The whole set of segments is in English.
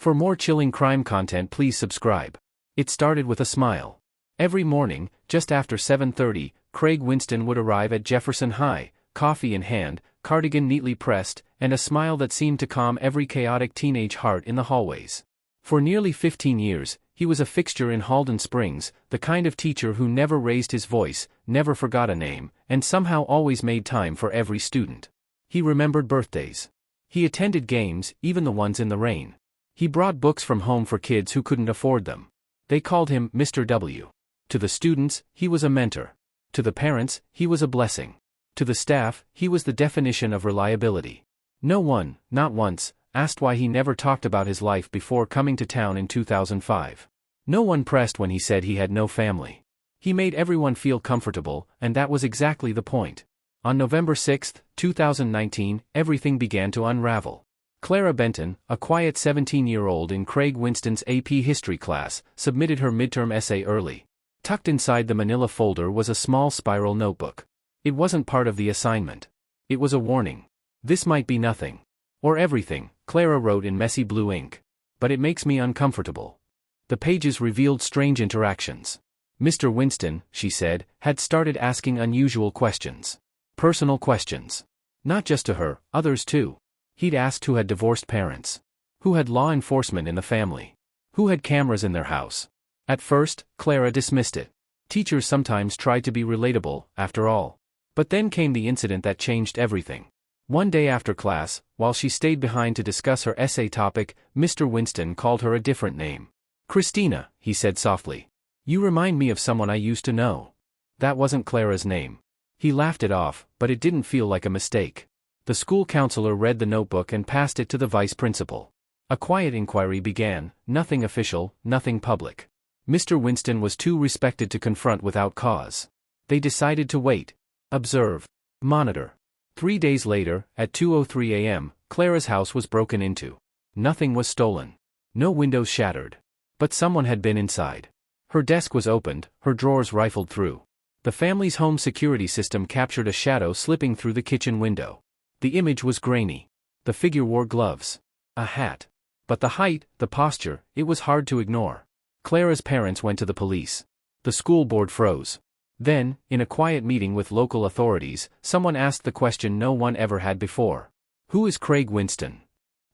For more chilling crime content, please subscribe. It started with a smile. Every morning, just after 7:30, Craig Winston would arrive at Jefferson High, coffee in hand, cardigan neatly pressed, and a smile that seemed to calm every chaotic teenage heart in the hallways. For nearly 15 years, he was a fixture in Halden Springs, the kind of teacher who never raised his voice, never forgot a name, and somehow always made time for every student. He remembered birthdays. He attended games, even the ones in the rain. He brought books from home for kids who couldn't afford them. They called him Mr. W. To the students, he was a mentor. To the parents, he was a blessing. To the staff, he was the definition of reliability. No one, not once, asked why he never talked about his life before coming to town in 2005. No one pressed when he said he had no family. He made everyone feel comfortable, and that was exactly the point. On November 6, 2019, everything began to unravel. Clara Benton, a quiet 17-year-old in Craig Winston's AP History class, submitted her midterm essay early. Tucked inside the manila folder was a small spiral notebook. It wasn't part of the assignment. It was a warning. This might be nothing. Or everything, Clara wrote in messy blue ink. But it makes me uncomfortable. The pages revealed strange interactions. Mr. Winston, she said, had started asking unusual questions. Personal questions. Not just to her, others too. He'd asked who had divorced parents. Who had law enforcement in the family. Who had cameras in their house. At first, Clara dismissed it. Teachers sometimes tried to be relatable, after all. But then came the incident that changed everything. One day after class, while she stayed behind to discuss her essay topic, Mr. Winston called her a different name. "Christina," he said softly. "You remind me of someone I used to know." That wasn't Clara's name. He laughed it off, but it didn't feel like a mistake. The school counselor read the notebook and passed it to the vice principal. A quiet inquiry began, nothing official, nothing public. Mr. Winston was too respected to confront without cause. They decided to wait. Observe. Monitor. 3 days later, at 2:03 a.m., Clara's house was broken into. Nothing was stolen. No windows shattered. But someone had been inside. Her desk was opened, her drawers rifled through. The family's home security system captured a shadow slipping through the kitchen window. The image was grainy. The figure wore gloves. A hat. But the height, the posture, it was hard to ignore. Clara's parents went to the police. The school board froze. Then, in a quiet meeting with local authorities, someone asked the question no one ever had before. Who is Craig Winston?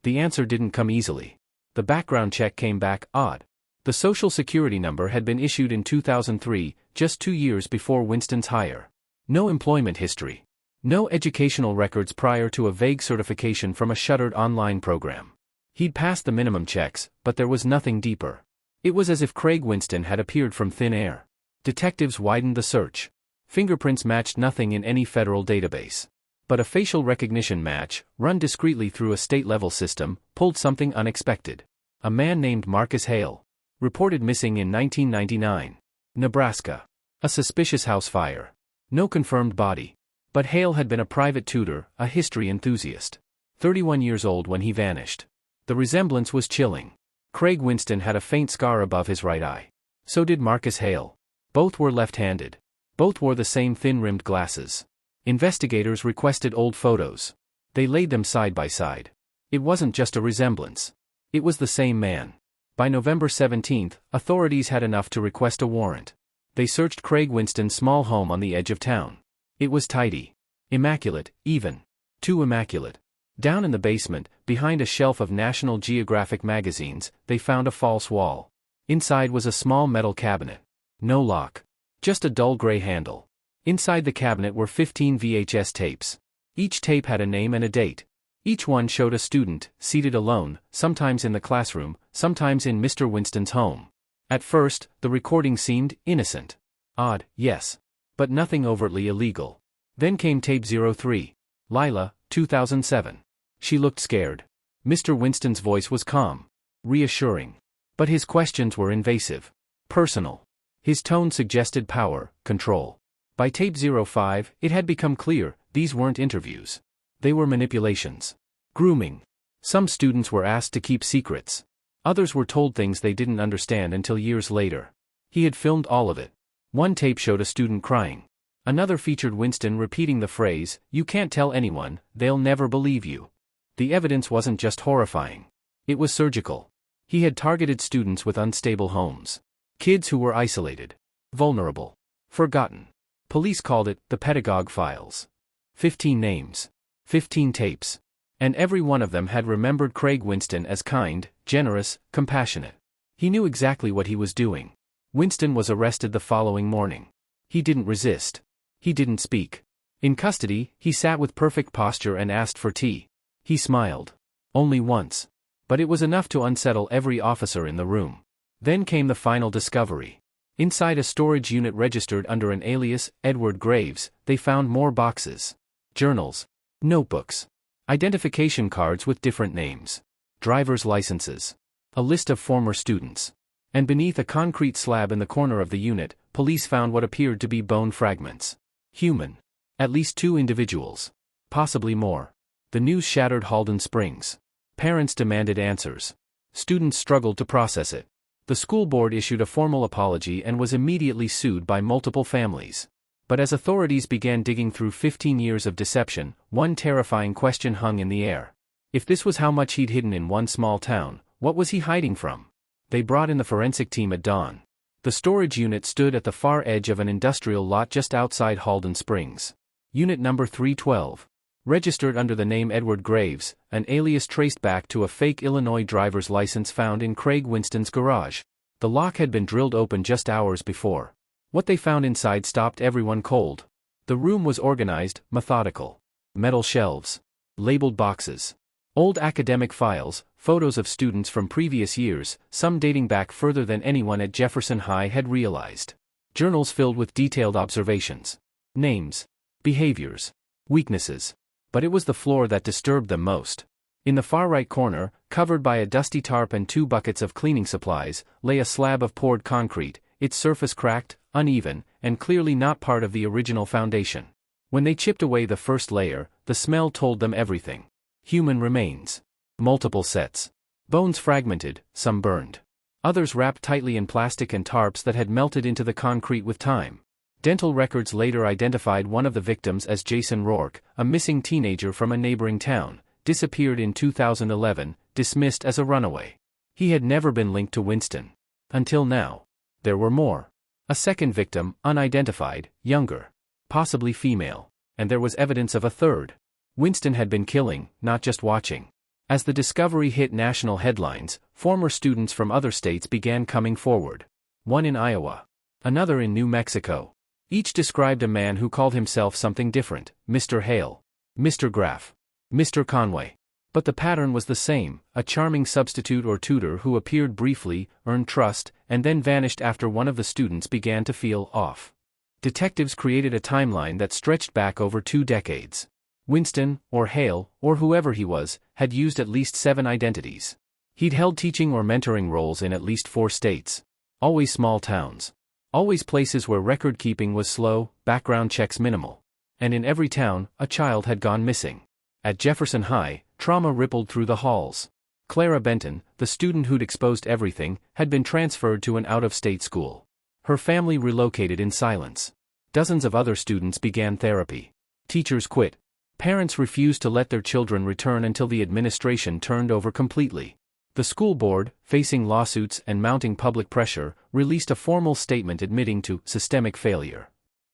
The answer didn't come easily. The background check came back odd. The social security number had been issued in 2003, just 2 years before Winston's hire. No employment history. No educational records prior to a vague certification from a shuttered online program. He'd passed the minimum checks, but there was nothing deeper. It was as if Craig Winston had appeared from thin air. Detectives widened the search. Fingerprints matched nothing in any federal database. But a facial recognition match, run discreetly through a state-level system, pulled something unexpected. A man named Marcus Hale. Reported missing in 1999. Nebraska. A suspicious house fire. No confirmed body. But Hale had been a private tutor, a history enthusiast. 31 years old when he vanished. The resemblance was chilling. Craig Winston had a faint scar above his right eye. So did Marcus Hale. Both were left-handed. Both wore the same thin-rimmed glasses. Investigators requested old photos. They laid them side by side. It wasn't just a resemblance. It was the same man. By November 17, authorities had enough to request a warrant. They searched Craig Winston's small home on the edge of town. It was tidy. Immaculate, even. Too immaculate. Down in the basement, behind a shelf of National Geographic magazines, they found a false wall. Inside was a small metal cabinet. No lock. Just a dull gray handle. Inside the cabinet were 15 VHS tapes. Each tape had a name and a date. Each one showed a student, seated alone, sometimes in the classroom, sometimes in Mr. Winston's home. At first, the recording seemed innocent. Odd, yes. But nothing overtly illegal. Then came tape 03. Lila, 2007. She looked scared. Mr. Winston's voice was calm. Reassuring. But his questions were invasive. Personal. His tone suggested power, control. By tape 05, it had become clear, these weren't interviews. They were manipulations. Grooming. Some students were asked to keep secrets. Others were told things they didn't understand until years later. He had filmed all of it. One tape showed a student crying. Another featured Winston repeating the phrase, "You can't tell anyone, they'll never believe you." The evidence wasn't just horrifying. It was surgical. He had targeted students with unstable homes. Kids who were isolated, vulnerable, forgotten. Police called it the pedagogue files. 15 names. 15 tapes. And every one of them had remembered Craig Winston as kind, generous, compassionate. He knew exactly what he was doing. Winston was arrested the following morning. He didn't resist. He didn't speak. In custody, he sat with perfect posture and asked for tea. He smiled. Only once. But it was enough to unsettle every officer in the room. Then came the final discovery. Inside a storage unit registered under an alias, Edward Graves, they found more boxes. Journals. Notebooks. Identification cards with different names. Driver's licenses. A list of former students. And beneath a concrete slab in the corner of the unit, police found what appeared to be bone fragments. Human. At least 2 individuals. Possibly more. The news shattered Halden Springs. Parents demanded answers. Students struggled to process it. The school board issued a formal apology and was immediately sued by multiple families. But as authorities began digging through 15 years of deception, one terrifying question hung in the air. If this was how much he'd hidden in one small town, what was he hiding from? They brought in the forensic team at dawn. The storage unit stood at the far edge of an industrial lot just outside Halden Springs. Unit number 312. Registered under the name Edward Graves, an alias traced back to a fake Illinois driver's license found in Craig Winston's garage. The lock had been drilled open just hours before. What they found inside stopped everyone cold. The room was organized, methodical. Metal shelves. Labeled boxes. Old academic files, photos of students from previous years, some dating back further than anyone at Jefferson High had realized. Journals filled with detailed observations. Names. Behaviors. Weaknesses. But it was the floor that disturbed them most. In the far right corner, covered by a dusty tarp and 2 buckets of cleaning supplies, lay a slab of poured concrete, its surface cracked, uneven, and clearly not part of the original foundation. When they chipped away the first layer, the smell told them everything. Human remains. Multiple sets. Bones fragmented, some burned. Others wrapped tightly in plastic and tarps that had melted into the concrete with time. Dental records later identified one of the victims as Jason Rourke, a missing teenager from a neighboring town, disappeared in 2011, dismissed as a runaway. He had never been linked to Winston. Until now. There were more. A second victim, unidentified, younger. Possibly female. And there was evidence of a third. Winston had been killing, not just watching. As the discovery hit national headlines, former students from other states began coming forward. One in Iowa. Another in New Mexico. Each described a man who called himself something different, Mr. Hale, Mr. Graff, Mr. Conway. But the pattern was the same, a charming substitute or tutor who appeared briefly, earned trust, and then vanished after one of the students began to feel off. Detectives created a timeline that stretched back over 2 decades. Winston, or Hale, or whoever he was, had used at least 7 identities. He'd held teaching or mentoring roles in at least 4 states. Always small towns. Always places where record-keeping was slow, background checks minimal. And in every town, a child had gone missing. At Jefferson High, trauma rippled through the halls. Clara Benton, the student who'd exposed everything, had been transferred to an out-of-state school. Her family relocated in silence. Dozens of other students began therapy. Teachers quit. Parents refused to let their children return until the administration turned over completely. The school board, facing lawsuits and mounting public pressure, released a formal statement admitting to systemic failure.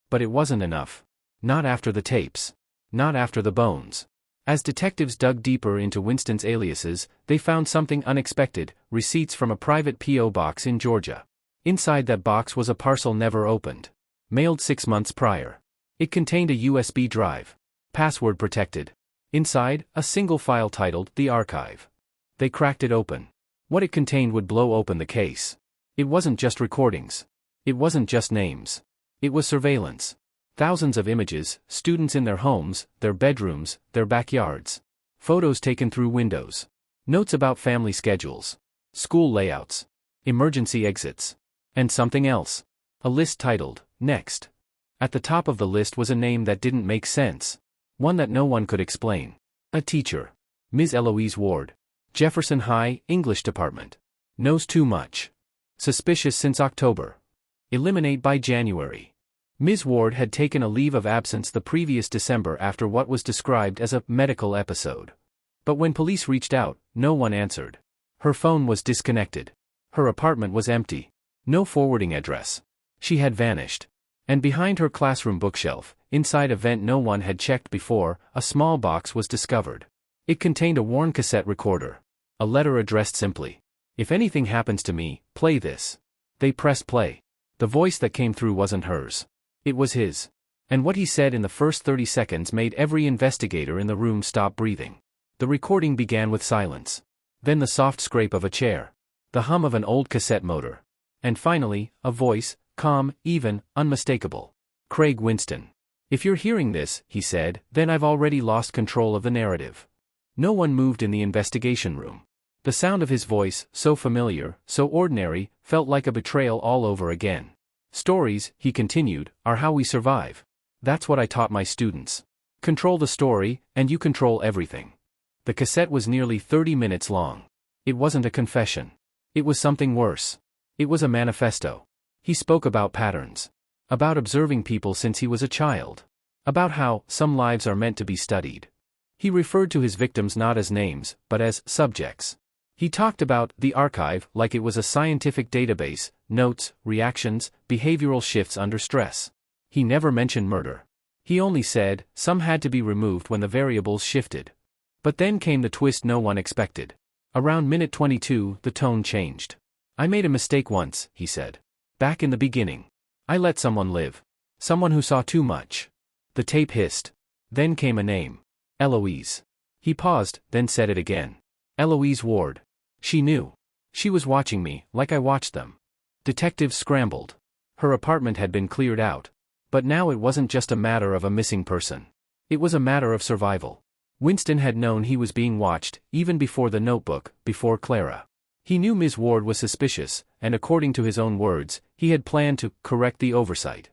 But it wasn't enough. Not after the tapes. Not after the bones. As detectives dug deeper into Winston's aliases, they found something unexpected: receipts from a private P.O. box in Georgia. Inside that box was a parcel never opened. Mailed 6 months prior. It contained a USB drive. Password protected. Inside, a single file titled The Archive. They cracked it open. What it contained would blow open the case. It wasn't just recordings. It wasn't just names. It was surveillance. Thousands of images, students in their homes, their bedrooms, their backyards. Photos taken through windows. Notes about family schedules. School layouts. Emergency exits. And something else. A list titled, Next. At the top of the list was a name that didn't make sense. One that no one could explain. A teacher. Ms. Eloise Ward. Jefferson High, English Department. Knows too much. Suspicious since October. Eliminate by January. Ms. Ward had taken a leave of absence the previous December after what was described as a medical episode. But when police reached out, no one answered. Her phone was disconnected. Her apartment was empty. No forwarding address. She had vanished. And behind her classroom bookshelf, inside a vent no one had checked before, a small box was discovered. It contained a worn cassette recorder. A letter addressed simply. "If anything happens to me, play this." They pressed play. The voice that came through wasn't hers. It was his. And what he said in the first 30 seconds made every investigator in the room stop breathing. The recording began with silence. Then the soft scrape of a chair. The hum of an old cassette motor. And finally, a voice, calm, even, unmistakable. "Craig Winston. If you're hearing this," he said, "then I've already lost control of the narrative." No one moved in the investigation room. The sound of his voice, so familiar, so ordinary, felt like a betrayal all over again. "Stories," he continued, "are how we survive. That's what I taught my students. Control the story, and you control everything." The cassette was nearly 30 minutes long. It wasn't a confession. It was something worse. It was a manifesto. He spoke about patterns. About observing people since he was a child. About how some lives are meant to be studied. He referred to his victims not as names, but as subjects. He talked about the archive like it was a scientific database, notes, reactions, behavioral shifts under stress. He never mentioned murder. He only said, some had to be removed when the variables shifted. But then came the twist no one expected. Around minute 22, the tone changed. "I made a mistake once," he said. "Back in the beginning. I let someone live. Someone who saw too much." The tape hissed. Then came a name. Eloise. He paused, then said it again. Eloise Ward. She knew. She was watching me, like I watched them. Detectives scrambled. Her apartment had been cleared out. But now it wasn't just a matter of a missing person. It was a matter of survival. Winston had known he was being watched, even before the notebook, before Clara. He knew Ms. Ward was suspicious, and according to his own words, he had planned to correct the oversight.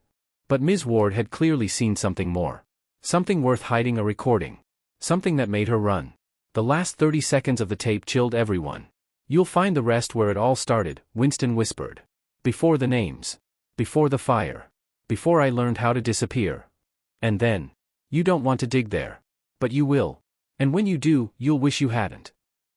But Ms. Ward had clearly seen something more. Something worth hiding a recording. Something that made her run. The last 30 seconds of the tape chilled everyone. "You'll find the rest where it all started," Winston whispered. "Before the names. Before the fire. Before I learned how to disappear. And then. You don't want to dig there. But you will. And when you do, you'll wish you hadn't."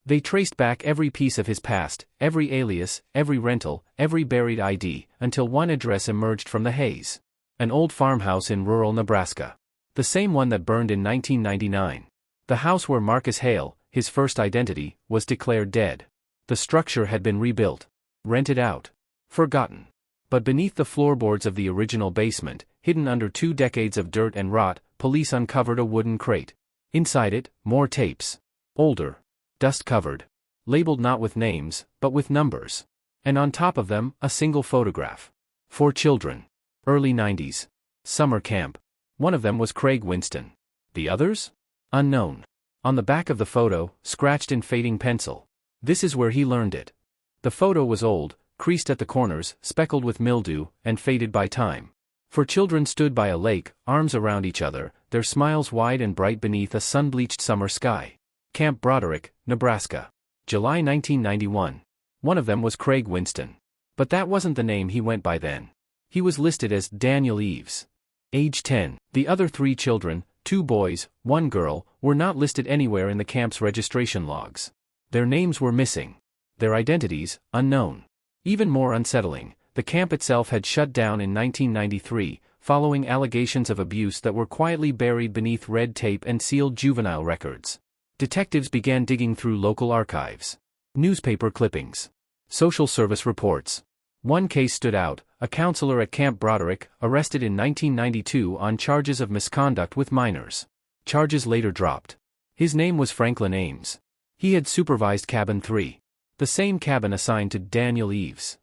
They traced back every piece of his past, every alias, every rental, every buried ID, until one address emerged from the haze. An old farmhouse in rural Nebraska. The same one that burned in 1999. The house where Marcus Hale, his first identity, was declared dead. The structure had been rebuilt. Rented out. Forgotten. But beneath the floorboards of the original basement, hidden under 2 decades of dirt and rot, police uncovered a wooden crate. Inside it, more tapes. Older. Dust-covered. Labeled not with names, but with numbers. And on top of them, a single photograph. 4 children. Early 90s. Summer camp. One of them was Craig Winston. The others? Unknown. On the back of the photo, scratched in fading pencil. "This is where he learned it." The photo was old, creased at the corners, speckled with mildew, and faded by time. 4 children stood by a lake, arms around each other, their smiles wide and bright beneath a sun-bleached summer sky. Camp Broderick, Nebraska. July 1991. One of them was Craig Winston. But that wasn't the name he went by then. He was listed as Daniel Eves. Age 10. The other 3 children, 2 boys, 1 girl, were not listed anywhere in the camp's registration logs. Their names were missing. Their identities, unknown. Even more unsettling, the camp itself had shut down in 1993, following allegations of abuse that were quietly buried beneath red tape and sealed juvenile records. Detectives began digging through local archives. Newspaper clippings. Social service reports. One case stood out, a counselor at Camp Broderick, arrested in 1992 on charges of misconduct with minors. Charges later dropped. His name was Franklin Ames. He had supervised Cabin 3. The same cabin assigned to Daniel Eves.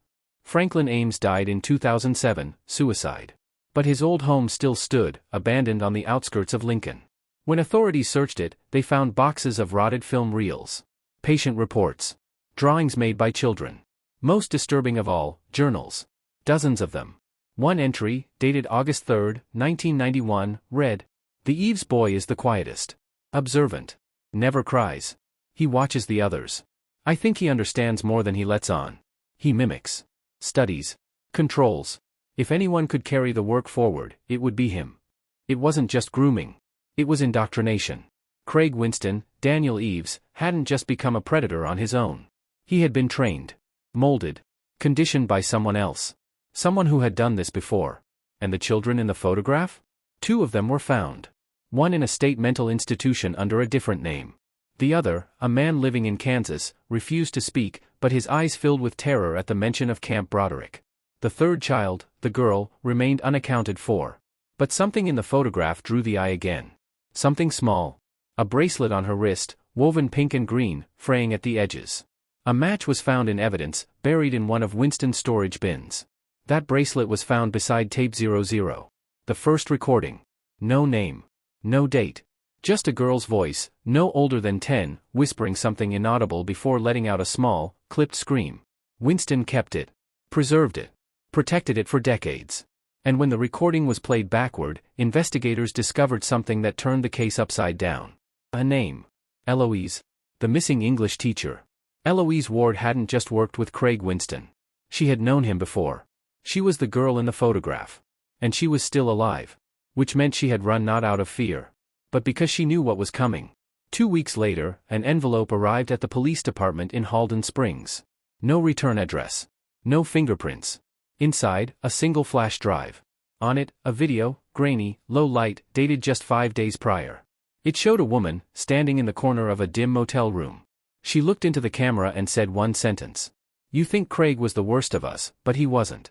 Franklin Ames died in 2007, suicide. But his old home still stood, abandoned on the outskirts of Lincoln. When authorities searched it, they found boxes of rotted film reels. Patient reports. Drawings made by children. Most disturbing of all, journals. Dozens of them. One entry, dated August 3, 1991, read, "The Eves boy is the quietest. Observant. Never cries. He watches the others. I think he understands more than he lets on. He mimics. Studies. Controls. If anyone could carry the work forward, it would be him." It wasn't just grooming. It was indoctrination. Craig Winston, Daniel Eves, hadn't just become a predator on his own. He had been trained, molded, conditioned by someone else. Someone who had done this before. And the children in the photograph? 2 of them were found. One in a state mental institution under a different name. The other, a man living in Kansas, refused to speak, but his eyes filled with terror at the mention of Camp Broderick. The 3rd child, the girl, remained unaccounted for. But something in the photograph drew the eye again. Something small. A bracelet on her wrist, woven pink and green, fraying at the edges. A match was found in evidence, buried in one of Winston's storage bins. That bracelet was found beside tape 00. The first recording. No name. No date. Just a girl's voice, no older than 10, whispering something inaudible before letting out a small, clipped scream. Winston kept it. Preserved it. Protected it for decades. And when the recording was played backward, investigators discovered something that turned the case upside down. A name. Eloise. The missing English teacher. Eloise Ward hadn't just worked with Craig Winston. She had known him before. She was the girl in the photograph. And she was still alive. Which meant she had run not out of fear, but because she knew what was coming. 2 weeks later, an envelope arrived at the police department in Halden Springs. No return address. No fingerprints. Inside, a single flash drive. On it, a video, grainy, low light, dated just 5 days prior. It showed a woman, standing in the corner of a dim motel room. She looked into the camera and said one sentence. "You think Craig was the worst of us, but he wasn't."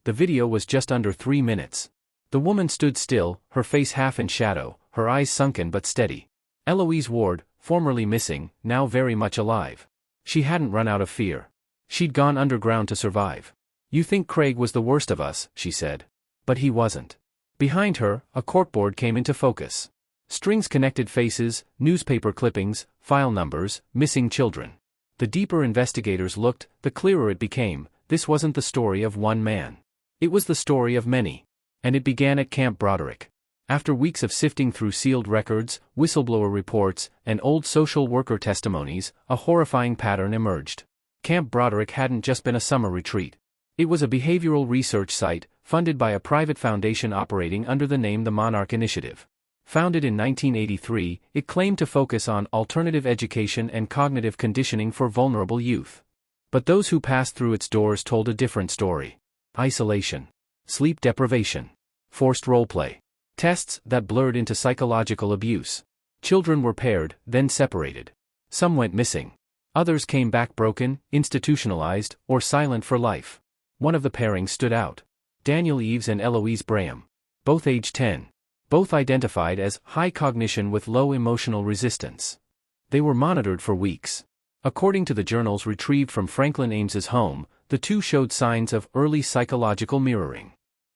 The video was just under 3 minutes. The woman stood still, her face half in shadow, her eyes sunken but steady. Eloise Ward, formerly missing, now very much alive. She hadn't run out of fear. She'd gone underground to survive. "You think Craig was the worst of us," she said. But he wasn't. Behind her, a corkboard came into focus. Strings connected faces, newspaper clippings, file numbers, missing children. The deeper investigators looked, the clearer it became. This wasn't the story of one man. It was the story of many. And it began at Camp Broderick. After weeks of sifting through sealed records, whistleblower reports, and old social worker testimonies, a horrifying pattern emerged. Camp Broderick hadn't just been a summer retreat. It was a behavioral research site, funded by a private foundation operating under the name the Monarch Initiative. Founded in 1983, it claimed to focus on alternative education and cognitive conditioning for vulnerable youth. But those who passed through its doors told a different story. Isolation. Sleep deprivation. Forced roleplay. Tests that blurred into psychological abuse. Children were paired, then separated. Some went missing. Others came back broken, institutionalized, or silent for life. One of the pairings stood out. Daniel Eves and Eloise Braham. Both age 10. Both identified as high cognition with low emotional resistance. They were monitored for weeks. According to the journals retrieved from Franklin Ames's home, the two showed signs of early psychological mirroring.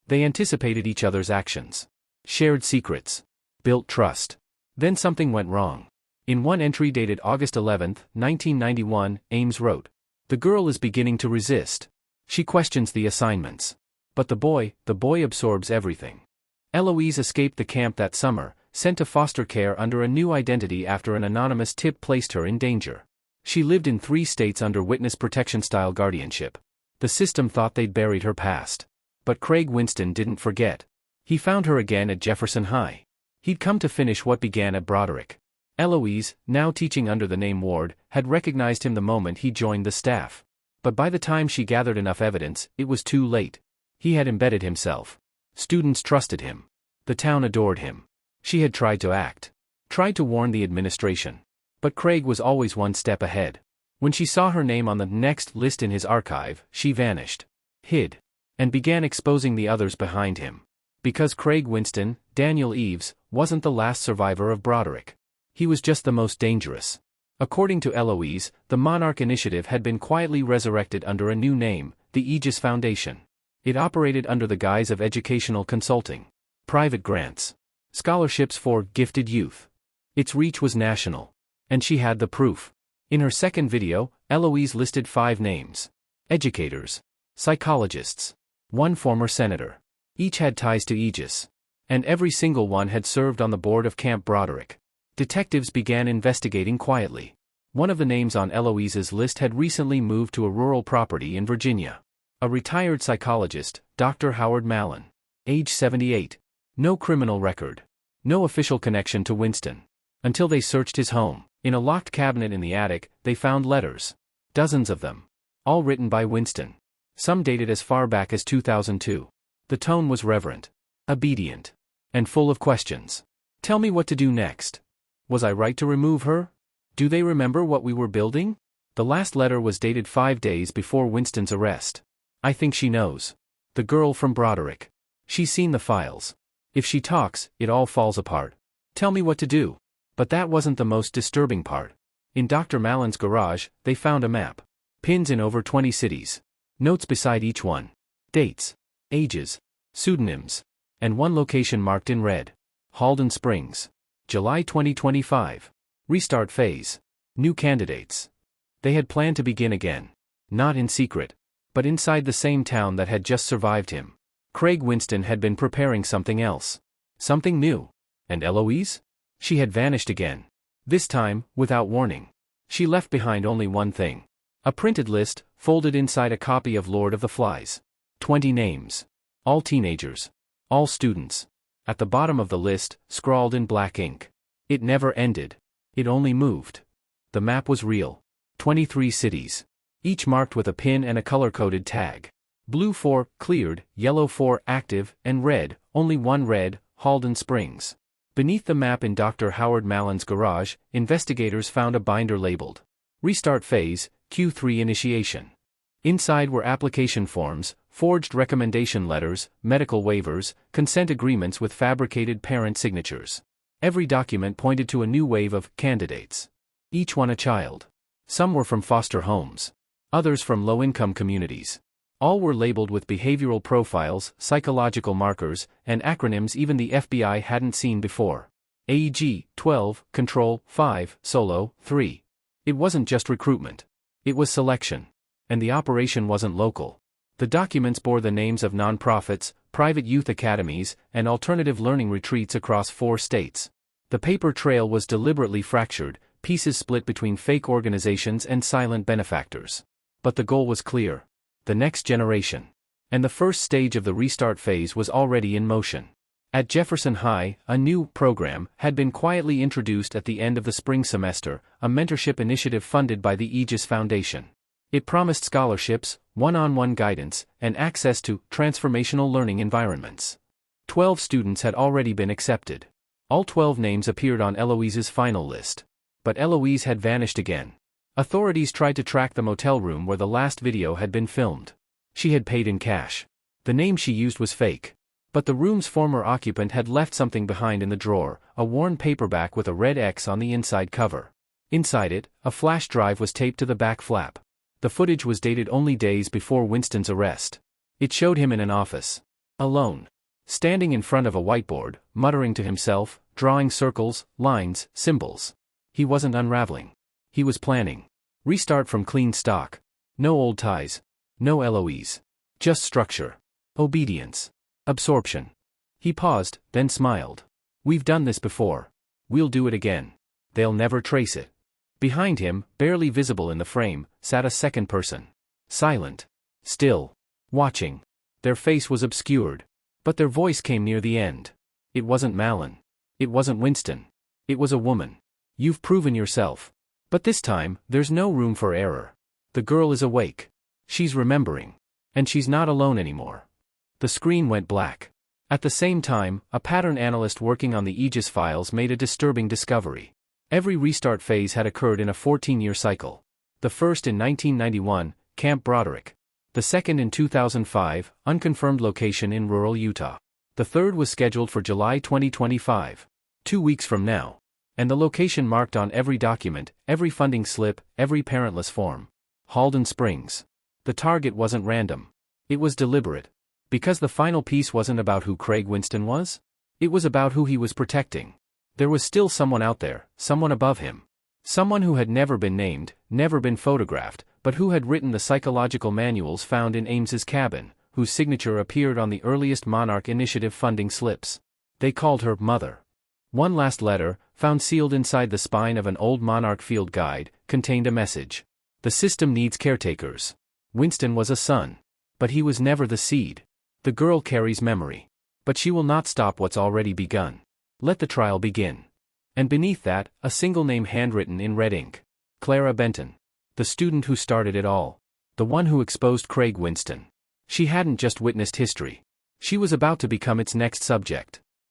They anticipated each other's actions. Shared secrets. Built trust. Then something went wrong. In one entry dated August 11, 1991, Ames wrote, "The girl is beginning to resist. She questions the assignments. But the boy absorbs everything." Eloise escaped the camp that summer, sent to foster care under a new identity after an anonymous tip placed her in danger. She lived in 3 states under witness protection-style guardianship. The system thought they'd buried her past. But Craig Winston didn't forget. He found her again at Jefferson High. He'd come to finish what began at Broderick. Eloise, now teaching under the name Ward, had recognized him the moment he joined the staff. But by the time she gathered enough evidence, it was too late. He had embedded himself. Students trusted him. The town adored him. She had tried to act. Tried to warn the administration. But Craig was always one step ahead. When she saw her name on the next list in his archive, she vanished. Hid. And began exposing the others behind him. Because Craig Winston, Daniel Eves, wasn't the last survivor of Broderick. He was just the most dangerous. According to Eloise, the Monarch Initiative had been quietly resurrected under a new name, the Aegis Foundation. It operated under the guise of educational consulting. Private grants. Scholarships for gifted youth. Its reach was national. And she had the proof. In her second video, Eloise listed 5 names. Educators. Psychologists. 1 former senator. Each had ties to Aegis. And every single one had served on the board of Camp Broderick. Detectives began investigating quietly. One of the names on Eloise's list had recently moved to a rural property in Virginia. A retired psychologist, Dr. Howard Mallon. Age 78. No criminal record. No official connection to Winston. Until they searched his home. In a locked cabinet in the attic, they found letters. Dozens of them. All written by Winston. Some dated as far back as 2002. The tone was reverent, obedient, and full of questions. Tell me what to do next. Was I right to remove her? Do they remember what we were building? The last letter was dated 5 days before Winston's arrest. I think she knows. The girl from Broderick. She's seen the files. If she talks, it all falls apart. Tell me what to do. But that wasn't the most disturbing part. In Dr. Mallon's garage, they found a map. Pins in over 20 cities. Notes beside each one. Dates, ages, pseudonyms, and one location marked in red. Halden Springs. July 2025. Restart phase. New candidates. They had planned to begin again. Not in secret, but inside the same town that had just survived him. Craig Winston had been preparing something else. Something new. And Eloise? She had vanished again. This time, without warning. She left behind only one thing. A printed list, folded inside a copy of Lord of the Flies. 20 names. All teenagers. All students. At the bottom of the list, scrawled in black ink. It never ended. It only moved. The map was real. 23 cities. Each marked with a pin and a color-coded tag. Blue for cleared, yellow for active, and red, only one red, Halden Springs. Beneath the map in Dr. Howard Mallon's garage, investigators found a binder labeled Restart Phase, Q3 Initiation. Inside were application forms, forged recommendation letters, medical waivers, consent agreements with fabricated parent signatures. Every document pointed to a new wave of candidates. Each one a child. Some were from foster homes. Others from low-income communities. All were labeled with behavioral profiles, psychological markers, and acronyms even the FBI hadn't seen before. AEG, 12, Control, 5, Solo, 3. It wasn't just recruitment. It was selection. And the operation wasn't local. The documents bore the names of nonprofits, private youth academies, and alternative learning retreats across 4 states. The paper trail was deliberately fractured, pieces split between fake organizations and silent benefactors. But the goal was clear. The next generation. And the first stage of the restart phase was already in motion. At Jefferson High, a new program had been quietly introduced at the end of the spring semester, a mentorship initiative funded by the Aegis Foundation. It promised scholarships, one-on-one guidance, and access to transformational learning environments. 12 students had already been accepted. All 12 names appeared on Eloise's final list. But Eloise had vanished again. Authorities tried to track the motel room where the last video had been filmed. She had paid in cash. The name she used was fake. But the room's former occupant had left something behind in the drawer, a worn paperback with a red X on the inside cover. Inside it, a flash drive was taped to the back flap. The footage was dated only days before Winston's arrest. It showed him in an office. Alone. Standing in front of a whiteboard, muttering to himself, drawing circles, lines, symbols. He wasn't unraveling. He was planning. Restart from clean stock. No old ties. No Eloise. Just structure. Obedience. Absorption. He paused, then smiled. We've done this before. We'll do it again. They'll never trace it. Behind him, barely visible in the frame, sat a second person. Silent. Still. Watching. Their face was obscured. But their voice came near the end. It wasn't Mallon. It wasn't Winston. It was a woman. You've proven yourself. But this time, there's no room for error. The girl is awake. She's remembering. And she's not alone anymore. The screen went black. At the same time, a pattern analyst working on the Aegis files made a disturbing discovery. Every restart phase had occurred in a 14-year cycle. The first in 1991, Camp Broderick. The second in 2005, unconfirmed location in rural Utah. The third was scheduled for July 2025. 2 weeks from now. And the location marked on every document, every funding slip, every parentless form. Halden Springs. The target wasn't random. It was deliberate. Because the final piece wasn't about who Craig Winston was. It was about who he was protecting. There was still someone out there, someone above him. Someone who had never been named, never been photographed, but who had written the psychological manuals found in Ames's cabin, whose signature appeared on the earliest Monarch Initiative funding slips. They called her Mother. One last letter, found sealed inside the spine of an old Monarch field guide, contained a message. The system needs caretakers. Winston was a son. But he was never the seed. The girl carries memory. But she will not stop what's already begun. Let the trial begin. And beneath that, a single name handwritten in red ink. Clara Benton. the student who started it all. The one who exposed Craig Winston. She hadn't just witnessed history. She was about to become its next subject.